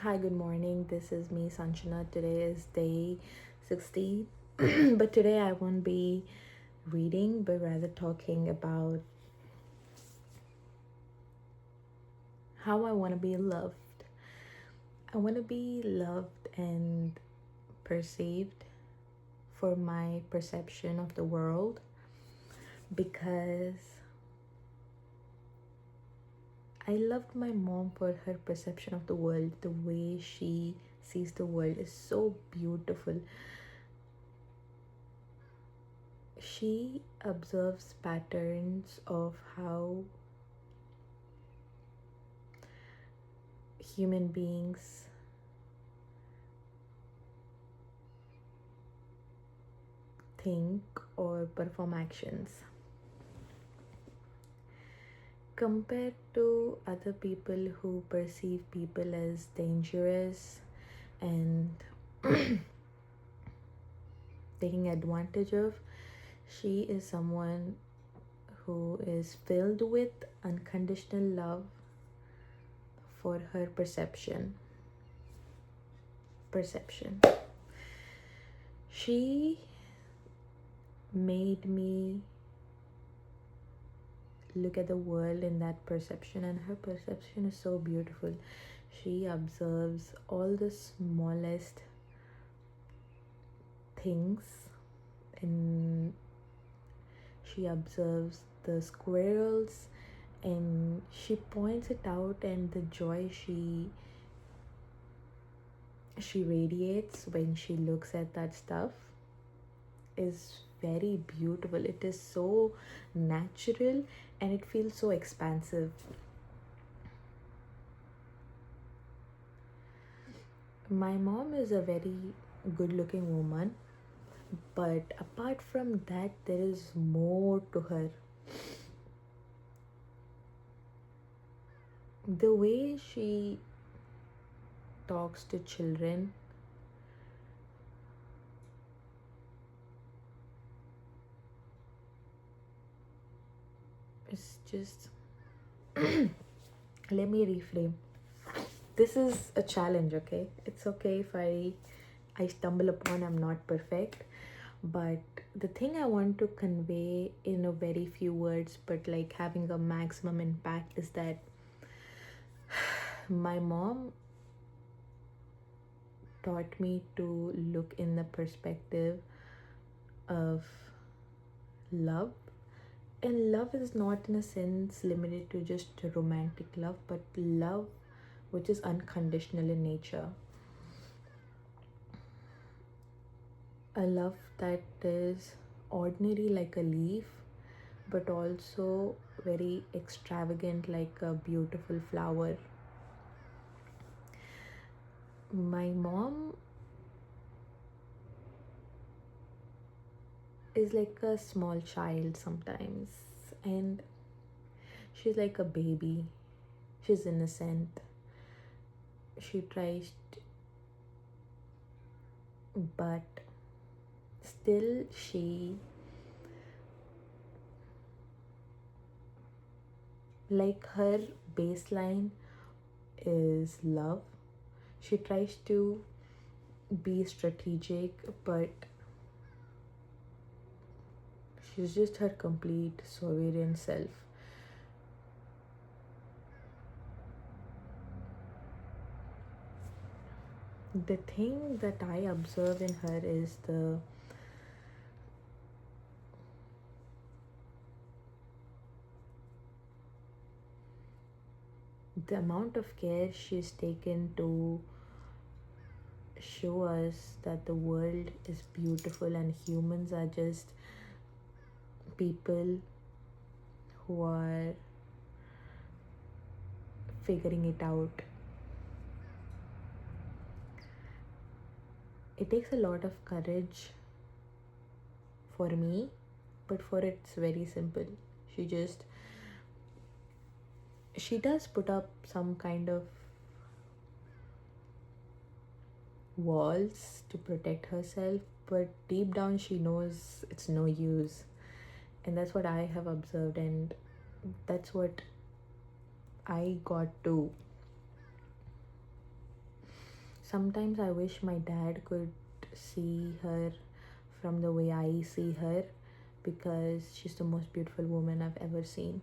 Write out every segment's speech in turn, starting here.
Hi, good morning. This is me, Sanchana. Today is day 16. But today I won't be reading, but rather talking about how I want to be loved. I want to be loved and perceived for my perception of the world because I loved my mom for her perception of the world. The way she sees the world is so beautiful. She observes patterns of how human beings think or perform actions compared to other people who perceive people as dangerous and taking advantage of. She is someone who is filled with unconditional love for her perception. She made me look at the world in that perception, and her perception is so beautiful. She observes all the smallest things, and she observes the squirrels, and she points it out, and the joy she radiates when she looks at that stuff is very beautiful. It is so natural and it feels so expansive. My mom is a very good looking woman, but apart from that, there is more to her. The way she talks to children is just. Let me reframe. This is a challenge, okay? It's okay if I stumble upon, I'm not perfect, but the thing I want to convey in a very few words, but like having a maximum impact, is that my mom taught me to look in the perspective of love. And love is not in a sense limited to just romantic love, but love which is unconditional in nature. A love that is ordinary like a leaf, but also very extravagant like a beautiful flower. My mom is like a small child sometimes, and she's like a baby. She's innocent. She tries, but still, like her baseline is love. She tries to be strategic, but she's just her complete sovereign self. The thing that I observe in her is the amount of care she's taken to show us that the world is beautiful and humans are just people who are figuring it out. It takes a lot of courage for me, but for it's very simple. She just she does put up some kind of walls to protect herself, but deep down she knows it's no use. And that's what I have observed, and that's what I got to. Sometimes I wish my dad could see her from the way I see her, because she's the most beautiful woman I've ever seen.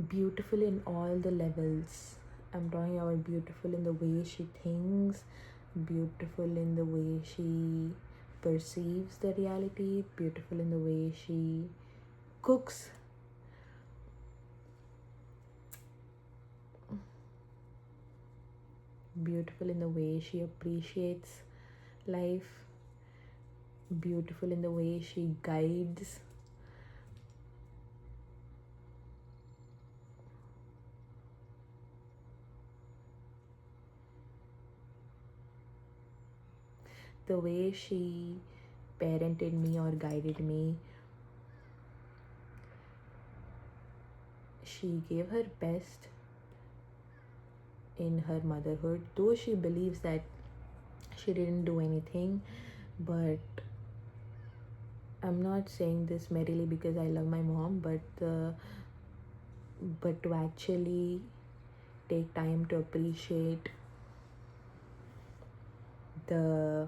Beautiful in all the levels. I'm talking about beautiful in the way she thinks, beautiful in the way she perceives the reality, beautiful in the way she cooks, beautiful in the way she appreciates life, beautiful in the way she guides. The way she parented me or guided me. She gave her best in her motherhood, though she believes that she didn't do anything. But I'm not saying this merely because I love my mom, but to actually take time to appreciate the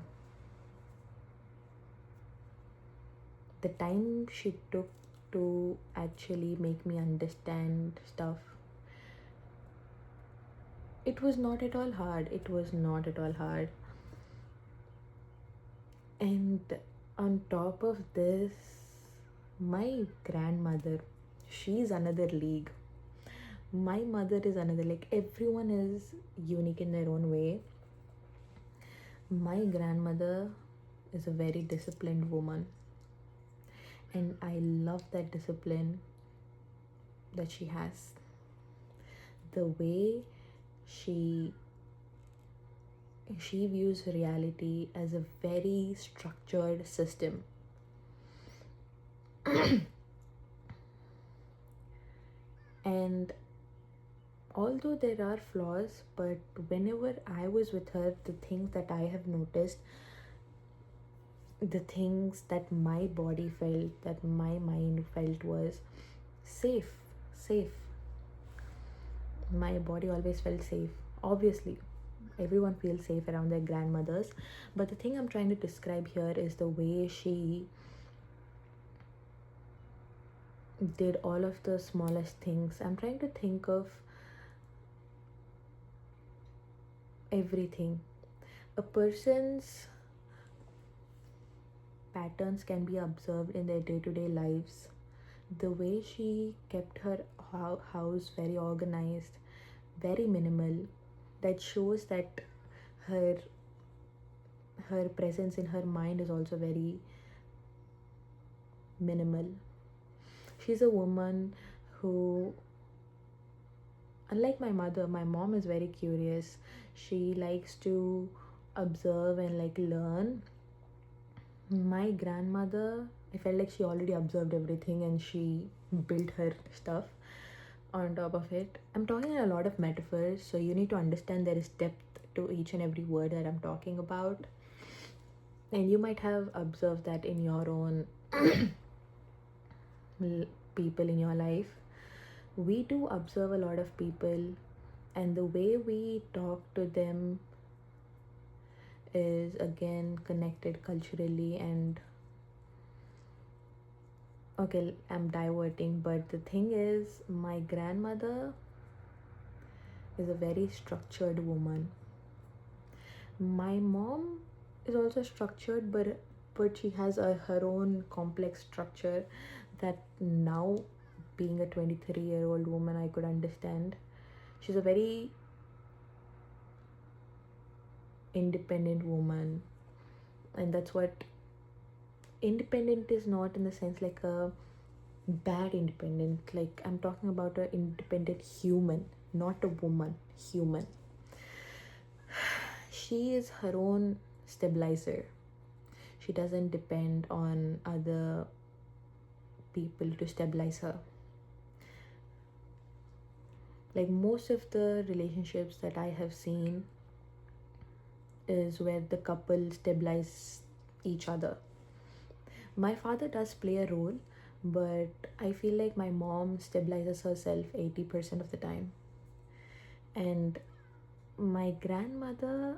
time she took to actually make me understand stuff. It was not at all hard. It was not at all hard. And on top of this, my grandmother, she's another league. My mother is another, like, everyone is unique in their own way. My grandmother is a very disciplined woman, and I love that discipline that she has. The way she views reality as a very structured system. And although there are flaws, but whenever I was with her, the things that I have noticed, the things that my body felt, that my mind felt, was safe. Safe. My body always felt safe. Obviously, everyone feels safe around their grandmothers, but the thing I'm trying to describe here is the way she did all of the smallest things. I'm trying to think of everything. A person's patterns can be observed in their day-to-day lives. The way she kept her house very organized, very minimal, that shows that her presence in her mind is also very minimal. She's a woman who, unlike my mother, my mom is very curious. She likes to observe and like learn. My grandmother, I felt like she already observed everything and she built her stuff on top of it. I'm talking a lot of metaphors, so you need to understand there is depth to each and every word that I'm talking about. And you might have observed that in your own people in your life. We do observe a lot of people, and the way we talk to them is again connected culturally. And okay, I'm diverting, but the thing is, my grandmother is a very structured woman. My mom is also structured, but she has her own complex structure that now, being a 23-year-old woman, I could understand. She's a very independent woman, and that's what independent is, not in the sense like a bad independent. Like, I'm talking about an independent human, not a woman, human. She is her own stabilizer. She doesn't depend on other people to stabilize her. Like, most of the relationships that I have seen is where the couple stabilize each other. My father does play a role, but I feel like my mom stabilizes herself 80% of the time. And my grandmother,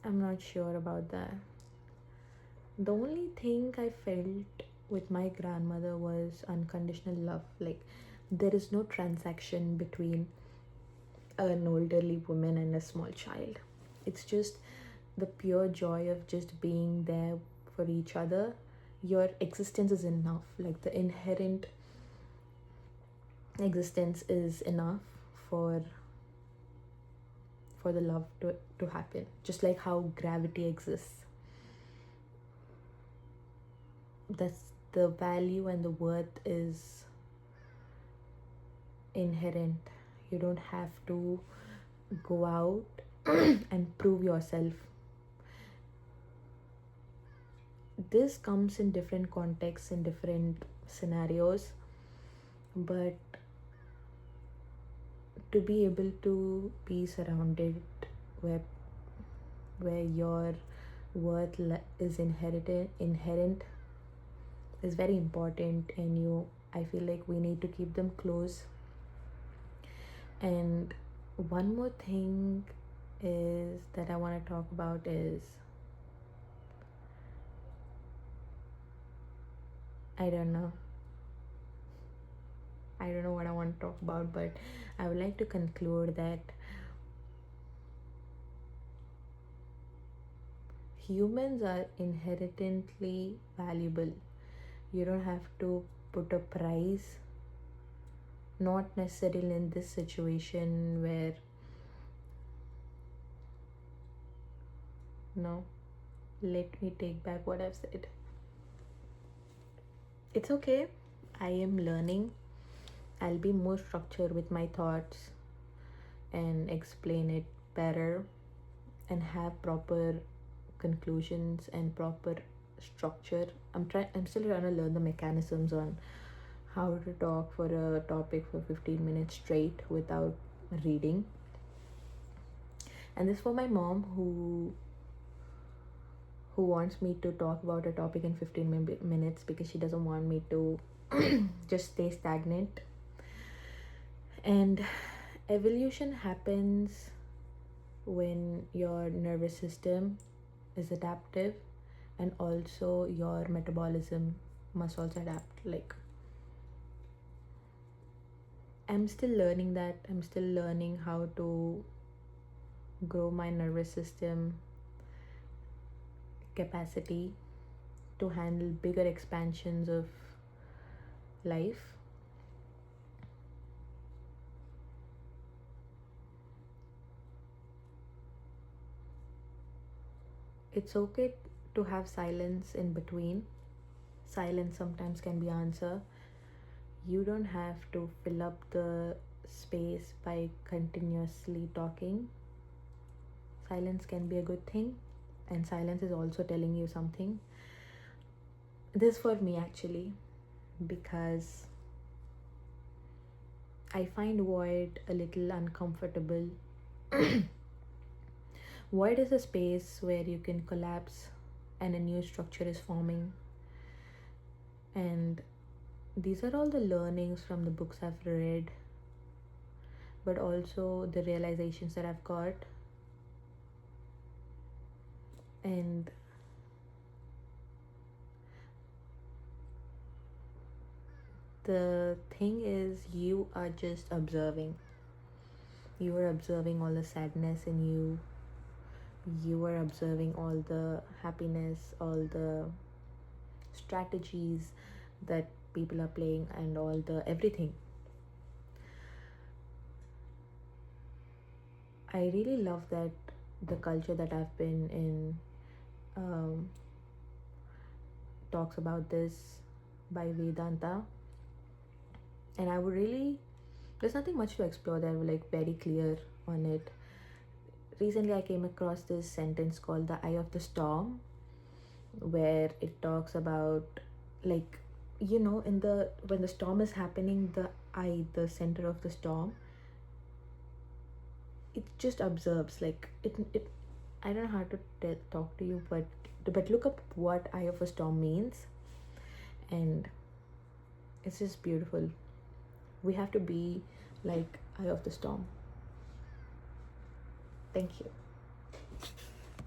I'm not sure about that. The only thing I felt with my grandmother was unconditional love. Like, there is no transaction between an elderly woman and a small child. It's just the pure joy of just being there for each other. Your existence is enough. Like, the inherent existence is enough for the love to happen. Just like how gravity exists. That's the value and the worth is inherent. You don't have to go out and prove yourself. This comes in different contexts, in different scenarios, but to be able to be surrounded where your worth is inherent is very important, and I feel like we need to keep them close. And one more thing is that I want to talk about is, I don't know what I want to talk about, but I would like to conclude that humans are inherently valuable. You don't have to put a price, not necessarily in this situation where, no, let me take back what I've said. It's okay. I am learning. I'll be more structured with my thoughts and explain it better and have proper conclusions and proper structure. I'm still trying to learn the mechanisms on how to talk for a topic for 15 minutes straight without reading. And this for my mom who wants me to talk about a topic in 15 minutes because she doesn't want me to just stay stagnant. And evolution happens when your nervous system is adaptive, and also your metabolism must also adapt. Like, I'm still learning that. I'm still learning how to grow my nervous system capacity to handle bigger expansions of life. It's okay to have silence in between. Silence sometimes can be answer. You don't have to fill up the space by continuously talking. Silence can be a good thing, and silence is also telling you something. This for me actually, because I find void a little uncomfortable. Void is a space where you can collapse and a new structure is forming. And these are all the learnings from the books I've read, but also the realizations that I've got. And the thing is, you are just observing. You are observing all the sadness in you. You are observing all the happiness, all the strategies that people are playing, and all the everything. I really love that the culture that I've been in talks about this by Vedanta, and I would really, there's nothing much to explore there. We're like very clear on it. Recently I came across this sentence called the eye of the storm, where it talks about, like, in the when the storm is happening, the eye, the center of the storm, it just observes. Like, it I don't know how to talk to you, but look up what eye of a storm means, and it's just beautiful. We have to be like eye of the storm. Thank you.